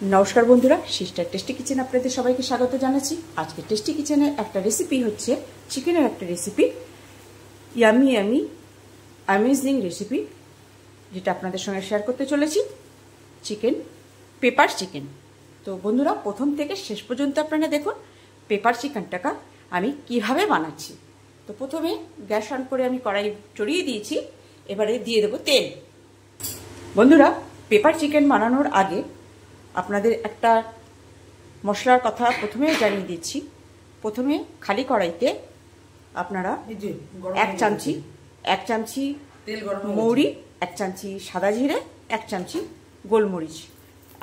नमस्कार बंधुरा sister tasty kitchen आपनादेर सबाइके स्वागत जानाच्छि। आजके टेस्टी किचेने एक रेसिपि होच्छे चिकेनेर एक रेसिपि यामी यामी अमेजिंग रेसिपि जेटा आपनादेर संगे शेयर करते चलेछि चिकेन पेपार चिकेन। तो बंधुरा प्रथम थेके शेष पर्यन्त आपनारा देखुन पेपार चिकेनटाके आमी किभाबे बानाच्छि। तो प्रथमे ग्यास अन करे आमी कड़ाई चड़िये दिएछि, एबारे दिए देब तेल। बंधुरा पेपार चिकेन बानानोर आगे আপনাদের একটা মশলার কথা প্রথমে জানিয়ে দিচ্ছি। প্রথমে খালি কড়াইতে আপনারা এক চামচি তেল মৌরি, এক চামচি সাদা জিরে, এক চামচি গোলমরিচ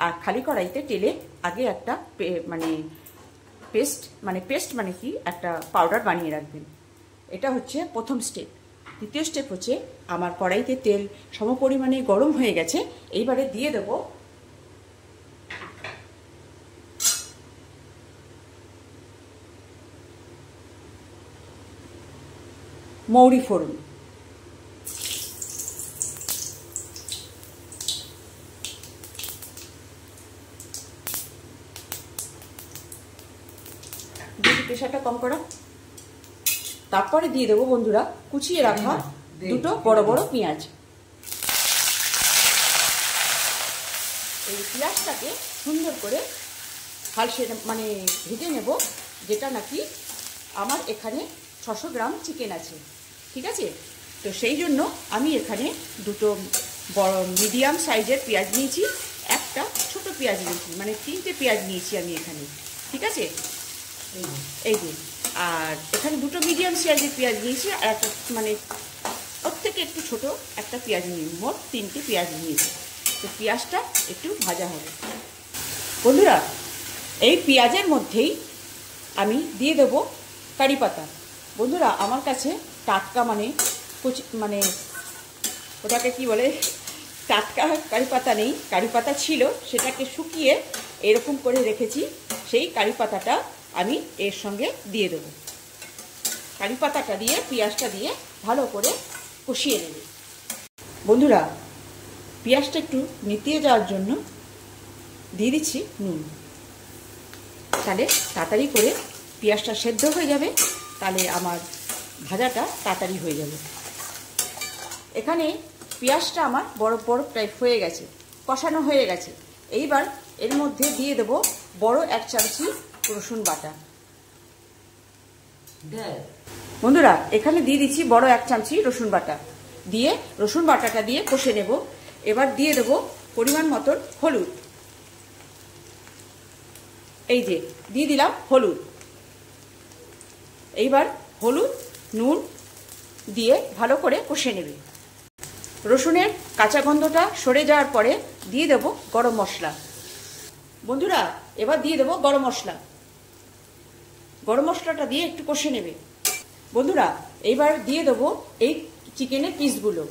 আর খালি কড়াইতে তেলে আগে একটা পেস্ট মানে কি একটা পাউডার বানিয়ে রাখবেন। এটা হচ্ছে প্রথম স্টেপ। দ্বিতীয় স্টেপ হচ্ছে আমার কড়াইতে তেল সমপরিমাণে গরম হয়ে গেছে, এইবারে দিয়ে দেব মৌরি ফোড়ন। প্রেশারটা কম করা। তারপরে দিয়ে দেবো বন্ধুরা কুচিয়ে রাখা দুটো বড় বড় পেঁয়াজ। এই পেঁয়াজটাকে সুন্দর করে হালসে ভেজে নেব, যেটা নাকি আমার এখানে 600 গ্রাম চিকেন আছে, ঠিক আছে। তো সেই জন্য আমি এখানে দুটো বড় মিডিয়াম সাইজের পেঁয়াজ নিয়েছি, একটা ছোট পেঁয়াজ নিয়েছি, মানে 3টে পেঁয়াজ নিয়েছি আমি এখানে, ঠিক আছে। এই যে আর এখানে দুটো মিডিয়াম সাইজের পেঁয়াজ নিয়েছি আর একটা ওর থেকে একটু ছোট একটা পেঁয়াজ নিয়ে মোট 3টে পেঁয়াজ নিয়েছি। তো পেঁয়াজটা একটু ভাজা হবে বন্ধুরা। এই পেঁয়াজের মধ্যেই আমি দিয়ে দেবো কারি পাতা। বন্ধুরা আমার কাছে টাটকা ওটাকে কি বলে, টাটকা কারি পাতা নেই। কারি পাতা ছিল, সেটাকে শুকিয়ে এরকম করে রেখেছি, সেই কারি পাতাটা আমি এর সঙ্গে দিয়ে দেবো। কারি পাতাটা দিয়ে পেঁয়াজটা দিয়ে ভালো করে কষিয়ে নেব। বন্ধুরা পেঁয়াজটা একটু নেতিয়ে যাওয়ার জন্য দিয়ে দিচ্ছি নুন, তাহলে তাড়াতাড়ি করে পেঁয়াজটা সেদ্ধ হয়ে যাবে, তাহলে আমার ভাজাটা তাড়াতাড়ি হয়ে যাবে। এখানে পেঁয়াজটা আমার বড় টাইপ হয়ে গেছে, কষানো হয়ে গেছে। এইবার এর মধ্যে দিয়ে দেব বড় 1 চামচি রসুন বাটা। বন্ধুরা এখানে দিয়ে দিচ্ছি বড় 1 চামচি রসুন বাটা, দিয়ে রসুন বাটাটা দিয়ে কষে নেব। এবার দিয়ে দেব পরিমাণ মতন হলুদ। এই যে দিয়ে দিলাম হলুদ। এইবার হলুদ নুন দিয়ে ভালো করে কষে নেবে। রসুনের কাঁচা গন্ধটা সরে যাওয়ার পরে দিয়ে দেব গরম মশলা। বন্ধুরা এবার দিয়ে দেব গরম মশলা। গরম মশলাটা দিয়ে একটু কষে নেবে। বন্ধুরা এইবার দিয়ে দেব এই চিকেনের পিসগুলো।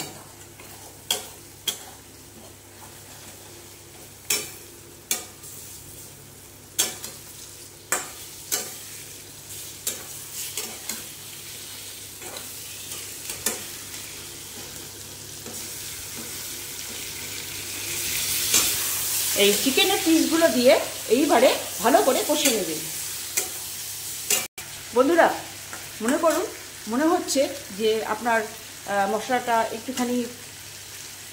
এই চিকেনের পিসগুলো দিয়ে এইবারে ভালো করে কষে নেবে। বন্ধুরা মনে হচ্ছে যে আপনার মশলাটা একটুখানি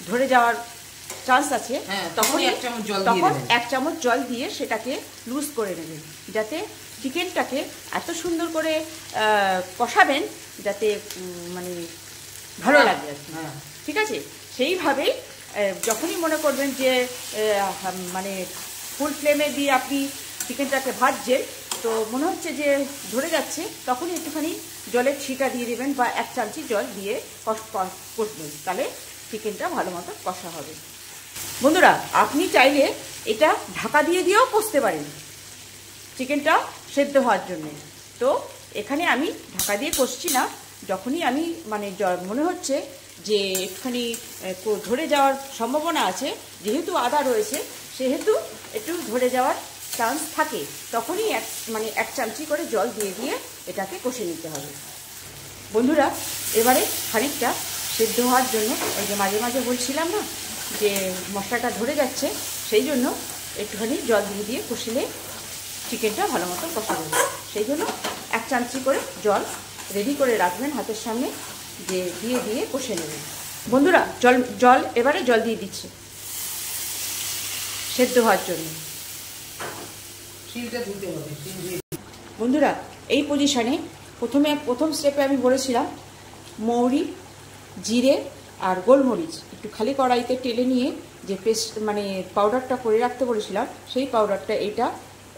ধরে যাওয়ার চান্স আছে, তখন 1 চামচ জল দিয়ে সেটাকে লুজ করে নেবেন, যাতে চিকেনটাকে এত সুন্দর করে কষাবেন যাতে ভালো লাগে আর কি, ঠিক আছে। সেইভাবেই যখনই মনে করবেন যে ফুল ফ্লেমে দিয়ে আপনি চিকেনটাকে ভাজছেন, তো মনে হচ্ছে যে ধরে যাচ্ছে, তখনই একটুখানি জলের ছিটা দিয়ে দেবেন বা 1 চামচি জল দিয়ে কষবেন, তাহলে চিকেনটা ভালো মতো কষা হবে। বন্ধুরা আপনি চাইলে এটা ঢাকা দিয়েও কষতে পারেন চিকেনটা সেদ্ধ হওয়ার জন্য। তো এখানে আমি ঢাকা দিয়ে কষছি না, যখনই আমি মনে হচ্ছে যে একটুখানি ধরে যাওয়ার সম্ভাবনা আছে, যেহেতু আদা রয়েছে সেহেতু একটু ধরে যাওয়ার চান্স থাকে, তখনই 1 চামচি করে জল দিয়ে এটাকে কষে নিতে হবে। বন্ধুরা এবারে খানিকটা সেদ্ধ হওয়ার জন্য, ওই যে মাঝে মাঝে বলছিলাম না যে মশলাটা ধরে যাচ্ছে, সেই জন্য একটুখানি জল দিয়ে দিয়ে কষিলে চিকেনটা ভালো মতো কষানো যায়। সেই জন্য 1 চামচি করে জল রেডি করে রাখবেন হাতের সামনে, যে দিয়ে দিয়ে কষে নেবেন। বন্ধুরা জল এবারে জল দিয়ে দিচ্ছে সেদ্ধ হওয়ার জন্য। বন্ধুরা এই পজিশনে প্রথম স্টেপে আমি বলেছিলাম মৌরি, জিরে আর গোলমরিচ একটু খালি কড়াইতে টেলে নিয়ে যে পেস্ট মানে পাউডারটা করে রাখতে বলেছিলাম, সেই পাউডারটা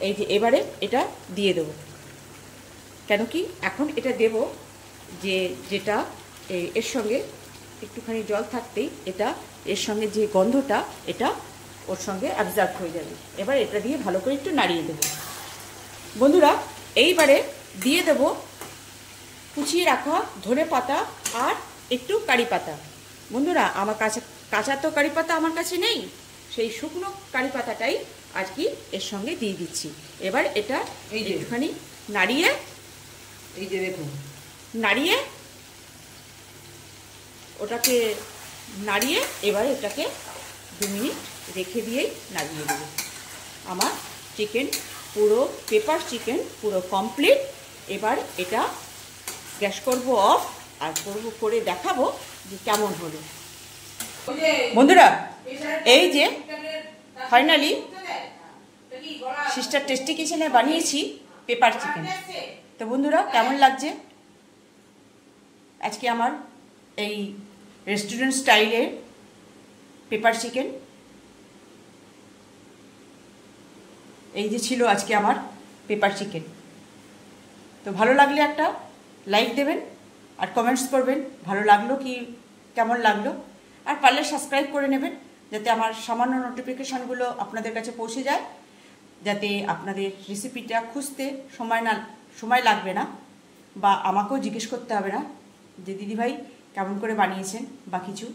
এই যে এবারে এটা দিয়ে দেবো। কেন কি এখন এটা দেব যেটা এর সঙ্গে একটুখানি জল থাকতেই এটা এর সঙ্গে যে গন্ধটা এটা ওর সঙ্গে অ্যাবজর্ব হয়ে যাবে। এবার এটা দিয়ে ভালো করে একটু নাড়িয়ে দেবো। বন্ধুরা এইবারে দিয়ে দেব কুচিয়ে রাখা ধনে পাতা আর একটু কারি পাতা। বন্ধুরা আমার কাঁচা তো কারি পাতা আমার কাছে নেই, সেই শুকনো কারি পাতাটাই আর কি এর সঙ্গে দিয়ে দিচ্ছি। এবার এটা একটুখানি নাড়িয়ে, এই যে দেখুন নাড়িয়ে ওটাকে নাড়িয়ে এবার এটাকে 2 মিনিট রেখে দিয়েই নাড়িয়ে দেবো। আমার চিকেন পুরো পেপার চিকেন পুরো কমপ্লিট। এবার এটা গ্যাস করব অফ আর করে দেখাবো যে কেমন হলো। বন্ধুরা এই যে ফাইনালি সিস্টার টেস্টি কিচেনে বানিয়েছি পেপার চিকেন। তো বন্ধুরা কেমন লাগছে আজকে আমার এই রেস্টুরেন্ট স্টাইলের পেপার চিকেন? এই যে ছিল আজকে আমার পেপার চিকেন। তো ভালো লাগলে একটা লাইক দেবেন আর কমেন্টস করবেন ভালো লাগলো কি কেমন লাগলো, আর পারলে সাবস্ক্রাইব করে নেবেন যাতে আমার সামান্য নোটিফিকেশানগুলো আপনাদের কাছে পৌঁছে যায়, যাতে আপনাদের রেসিপিটা খুঁজতে সময় লাগবে না, বা আমাকেও জিজ্ঞেস করতে হবে না যে দিদিভাই কেমন করে বানিয়েছেন বা কিছু।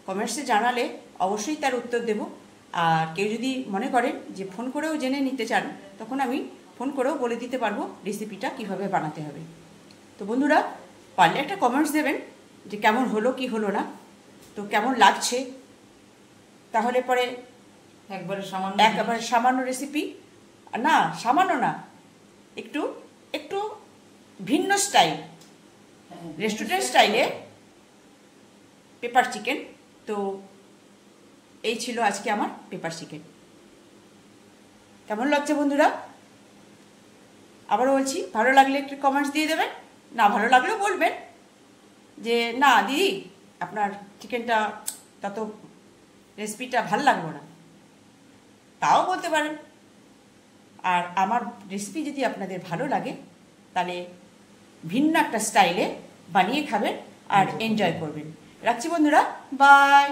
কমেন্টসে জানালে অবশ্যই তার উত্তর দেব। আর কেউ যদি মনে করেন যে ফোন করেও জেনে নিতে চান, তখন আমি ফোন করেও বলে দিতে পারবো রেসিপিটা কিভাবে বানাতে হবে। তো বন্ধুরা পারলে একটা কমেন্টস দেবেন যে কেমন হলো কি হলো না, তো কেমন লাগছে। তাহলে পরে একেবারে সামান্য রেসিপি না, সামান্য না, একটু ভিন্ন স্টাইল, রেস্টুরেন্ট স্টাইলে পেপার চিকেন। তো এই ছিল আজকে আমার পেপার চিকেন। কেমন লাগছে বন্ধুরা? আবারও বলছি, ভালো লাগলে একটু কমেন্টস দিয়ে দেবেন, না ভালো লাগলেও বলবেন যে না দিদি আপনার চিকেনটা তত রেসিপিটা ভাল লাগলো না, তাও বলতে পারেন। আর আমার রেসিপি যদি আপনাদের ভালো লাগে তাহলে ভিন্ন একটা স্টাইলে বানিয়ে খাবেন আর এনজয় করবেন। রাখছি বন্ধুরা, বাই।